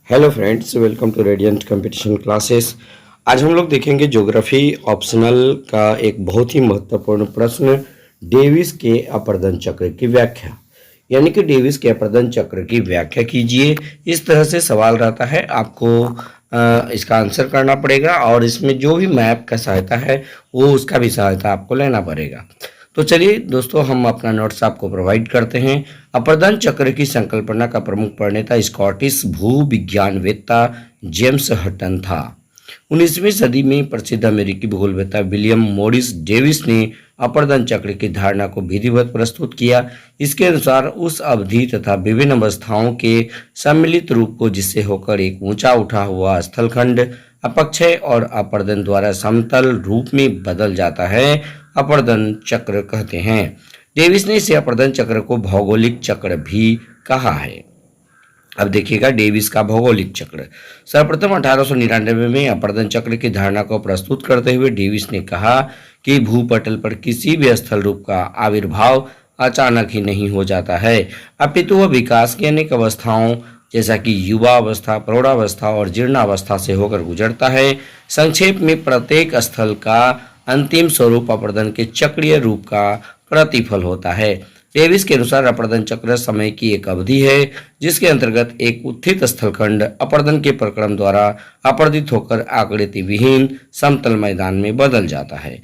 Hello friends, welcome to radiant competition classes. आज हम लोग देखेंगे ज्योग्राफी ऑप्शनल का एक बहुत ही महत्वपूर्ण प्रश्न, डेविस के अपर्दन चक्र की व्याख्या। यानी कि डेविस के अपर्दन चक्र की व्याख्या कीजिए। इस तरह से सवाल रहता है, आपको इसका आंसर करना पड़ेगा और इसमें जो भी मैप का सहायता है वो उसका भी सहायता आपको लेना पड़ेगा। तो चलिए दोस्तों, हम अपना नोट्स आपको प्रोवाइड करते हैं। अपर्दन चक्र की संकल्पना का प्रमुख प्रणेता स्कॉटिश भूविज्ञानवेत्ता जेम्स हटन था। 19वीं सदी में प्रसिद्ध अमेरिकी भूगोलवेत्ता विलियम मॉरिस डेविस ने अपर्दन चक्र की धारणा को विधिवत प्रस्तुत किया। इसके अनुसार उस अवधि तथा विभिन्न अवस्थाओं के सम्मिलित रूप को जिससे होकर एक ऊंचा उठा हुआ स्थलखंड अपक्षय और अपर्दन द्वारा समतल रूप में बदल जाता है, अपर्दन चक्र कहते हैं। डेविस ने इसे अपर्दन चक्र को भौगोलिक चक्र भी कहा है। अब देखिएगा डेविस का भौगोलिक चक्र। सर्वप्रथम 1899 में अपर्दन चक्र की धारणा को प्रस्तुत करते हुए डेविस ने कहा कि भूपटल पर किसी भी स्थल रूप का आविर्भाव अचानक ही नहीं हो जाता है, अपितु वह विकास की अनेक अवस्थाओं जैसा कि युवा अवस्था, प्रौढ़ावस्था और जीर्णावस्था से होकर गुजरता है। संक्षेप में प्रत्येक स्थल का अंतिम स्वरूप अपर्दन के चक्रीय रूप का प्रतिफल होता है। डेविस के अनुसार अपर्दन चक्र समय की एक अवधि है जिसके अंतर्गत एक उत्थित स्थलखंड अपर्दन के प्रक्रम द्वारा अपर्दित होकर आकृति विहीन समतल मैदान में बदल जाता है।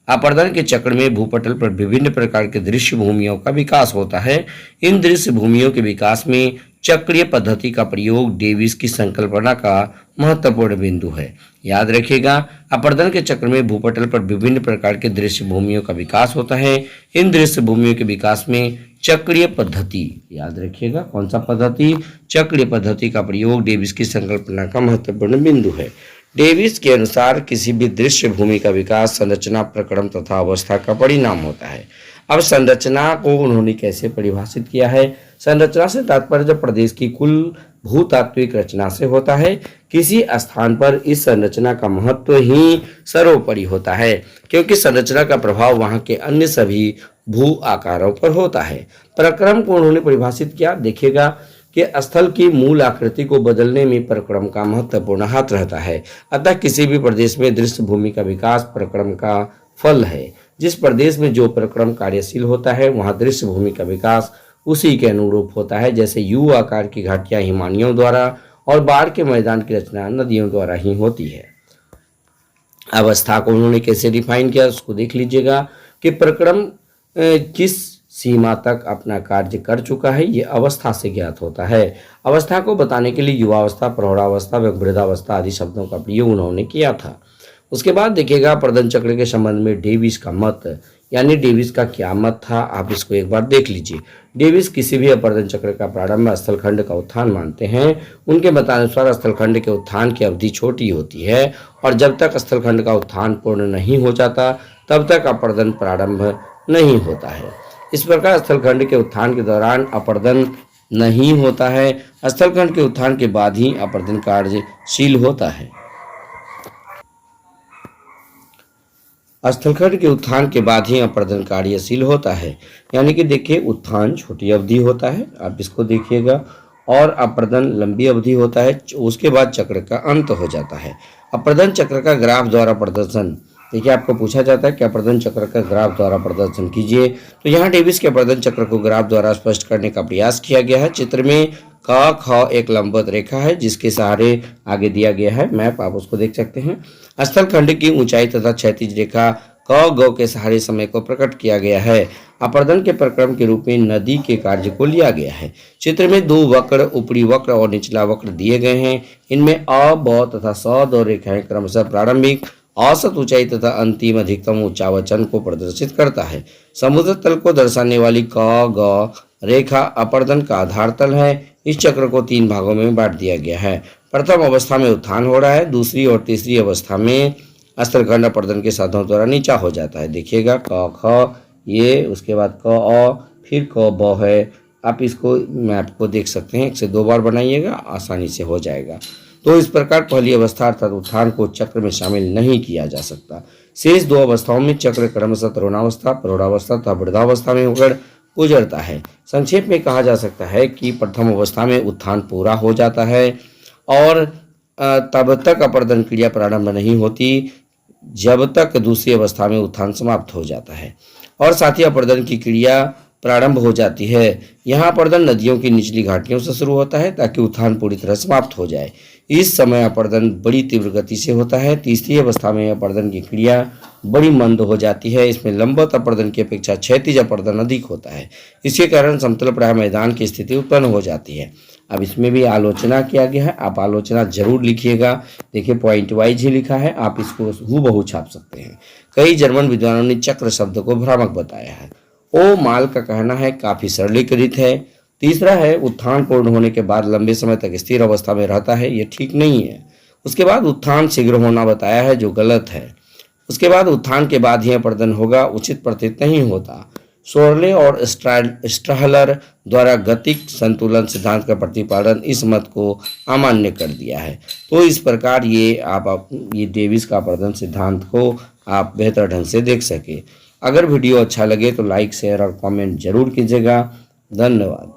अपर्दन के चक्र में भूपटल पर विभिन्न प्रकार के दृश्य भूमियों का विकास होता है। इन दृश्य भूमियों के विकास में चक्रीय पद्धति का प्रयोग डेविस की संकल्पना का महत्वपूर्ण बिंदु है। याद रखिएगा, अपर्दन के चक्र में भूपटल पर विभिन्न प्रकार के दृश्य भूमियों का विकास होता है। इन दृश्य भूमियों के विकास में चक्रीय पद्धति, याद रखिएगा कौन सा पद्धति, चक्रीय पद्धति का प्रयोग डेविस की संकल्पना का महत्वपूर्ण बिंदु है। डेविस के अनुसार किसी भी दृश्य भूमि का विकास संरचना, प्रक्रम तथा अवस्था का परिणाम होता है। अब संरचना को उन्होंने कैसे परिभाषित किया है? संरचना से तात्पर्य प्रदेश की कुल भूतात्विक रचना से होता है। किसी स्थान पर इस संरचना का महत्व ही सर्वोपरि होता है, क्योंकि संरचना का प्रभाव वहां के अन्य सभी भू आकारों पर होता है। प्रक्रम को उन्होंने परिभाषित किया। देखिएगा कि स्थल की मूल आकृति को बदलने में प्रक्रम का महत्वपूर्ण हाथ रहता है। अतः किसी भी प्रदेश में दृश्य भूमि का विकास प्रक्रम का फल है। जिस प्रदेश में जो प्रक्रम कार्यशील होता है वहां दृश्य भूमि का विकास उसी के अनुरूप होता है। जैसे यू आकार की घाटियां हिमानियों द्वारा और बाढ़ के मैदान की रचना नदियों द्वारा ही होती है। अवस्था को उन्होंने कैसे डिफाइन किया उसको देख लीजिएगा कि प्रक्रम किस सीमा तक अपना कार्य कर चुका है, ये अवस्था से ज्ञात होता है। अवस्था को बताने के लिए युवावस्था, प्रौढ़ावस्था व वृद्धावस्था आदि शब्दों का प्रयोग उन्होंने किया था। उसके बाद देखिएगा अपर्दन चक्र के संबंध में डेविस का मत, यानी डेविस का क्या मत था, आप इसको एक बार देख लीजिए। डेविस किसी भी अपर्दन चक्र का प्रारंभ स्थलखंड का उत्थान मानते हैं। उनके मतानुसार स्थलखंड के उत्थान की अवधि छोटी होती है और जब तक स्थलखंड का उत्थान पूर्ण नहीं हो जाता तब तक अपर्दन प्रारंभ नहीं होता है। इस प्रकार स्थलखंड के उत्थान के दौरान अपर्दन नहीं होता है। स्थलखंड के उत्थान के बाद ही अपर्दन कार्यशील होता है। स्थलखंड के उत्थान के बाद ही अपर्दन कार्यशील होता है। यानी कि देखिए, उत्थान छोटी अवधि होता है, आप इसको देखिएगा, और अपर्दन लंबी अवधि होता है। उसके बाद चक्र का अंत हो जाता है। अपर्दन चक्र का ग्राफ द्वारा प्रदर्शन, देखिए आपको पूछा जाता है कि अपर्दन चक्र का ग्राफ द्वारा प्रदर्शन कीजिए। तो यहाँ डेविस के अपर्दन चक्र को ग्राफ द्वारा स्पष्ट करने का प्रयास किया गया है। चित्र में क ख एक लंबवत रेखा है जिसके सहारे आगे दिया गया है मैप, आप उसको देख सकते हैं। स्थलखंड की ऊंचाई तथा क्षैतिज रेखा क ग के सहारे समय को प्रकट किया गया है। अपर्दन के प्रक्रम के रूप में नदी के कार्य को लिया गया है। चित्र में दो वक्र, ऊपरी वक्र और निचला वक्र दिए गए हैं। इनमें अ, ब तथा स दो रेखाएं क्रमशः प्रारंभिक, औसत ऊंचाई तथा अंतिम अधिकतम ऊंचावचन को प्रदर्शित करता है। समुद्र तल को दर्शाने वाली क ग रेखा अपर्दन का आधार तल है। इस चक्र को 3 भागों में बांट दिया गया है। प्रथम अवस्था में उत्थान हो रहा है, दूसरी और तीसरी अवस्था में स्थलखंड अपर्दन के साधनों द्वारा नीचा हो जाता है। देखिएगा क ख ये, उसके बाद क अ, फिर क ब है। आप इसको मैप को देख सकते हैं, 1 से 2 बार बनाइएगा, आसानी से हो जाएगा। तो इस प्रकार पहली अवस्था अर्थात उत्थान को चक्र में शामिल नहीं किया जा सकता। शेष 2 अवस्थाओं में चक्र क्रमशः तरुणावस्था, प्रौढ़ावस्था तथा वृद्धावस्था में होकर गुजरता है। संक्षेप में कहा जा सकता है कि प्रथम अवस्था में उत्थान पूरा हो जाता है और तब तक अपर्दन क्रिया प्रारंभ नहीं होती जब तक दूसरी अवस्था में उत्थान समाप्त हो जाता है और साथ ही अपर्दन की क्रिया प्रारंभ हो जाती है। यहाँ अपर्दन नदियों की निचली घाटियों से शुरू होता है ताकि उत्थान पूरी तरह समाप्त हो जाए। इस समय अपर्दन बड़ी तीव्र गति से होता है। तीसरी अवस्था में अपर्दन की क्रिया बड़ी मंद हो जाती है। इसमें लंबवत अपर्दन की अपेक्षा क्षैतिज अपर्दन अधिक होता है। इसके कारण समतल प्राय मैदान की स्थिति उत्पन्न हो जाती है। अब इसमें भी आलोचना किया गया है, आप आलोचना जरूर लिखिएगा। देखिए पॉइंट वाइज ही लिखा है, आप इसको हूबहू छाप सकते हैं। कई जर्मन विद्वानों ने चक्र शब्द को भ्रामक बताया है। ओ माल का कहना है काफी सरलीकृत है। तीसरा है उत्थान पूर्ण होने के बाद लंबे समय तक स्थिर अवस्था में रहता है, ये ठीक नहीं है। उसके बाद उत्थान शीघ्र होना बताया है, जो गलत है। उसके बाद उत्थान के बाद ही अपर्दन होगा, उचित प्रतीत नहीं होता। सोरले और स्ट्राहलर द्वारा गतिक संतुलन सिद्धांत का प्रतिपादन इस मत को अमान्य कर दिया है। तो इस प्रकार ये डेविस का अपर्दन सिद्धांत को आप बेहतर ढंग से देख सके। अगर वीडियो अच्छा लगे तो लाइक शेयर और कमेंट जरूर कीजिएगा। धन्यवाद।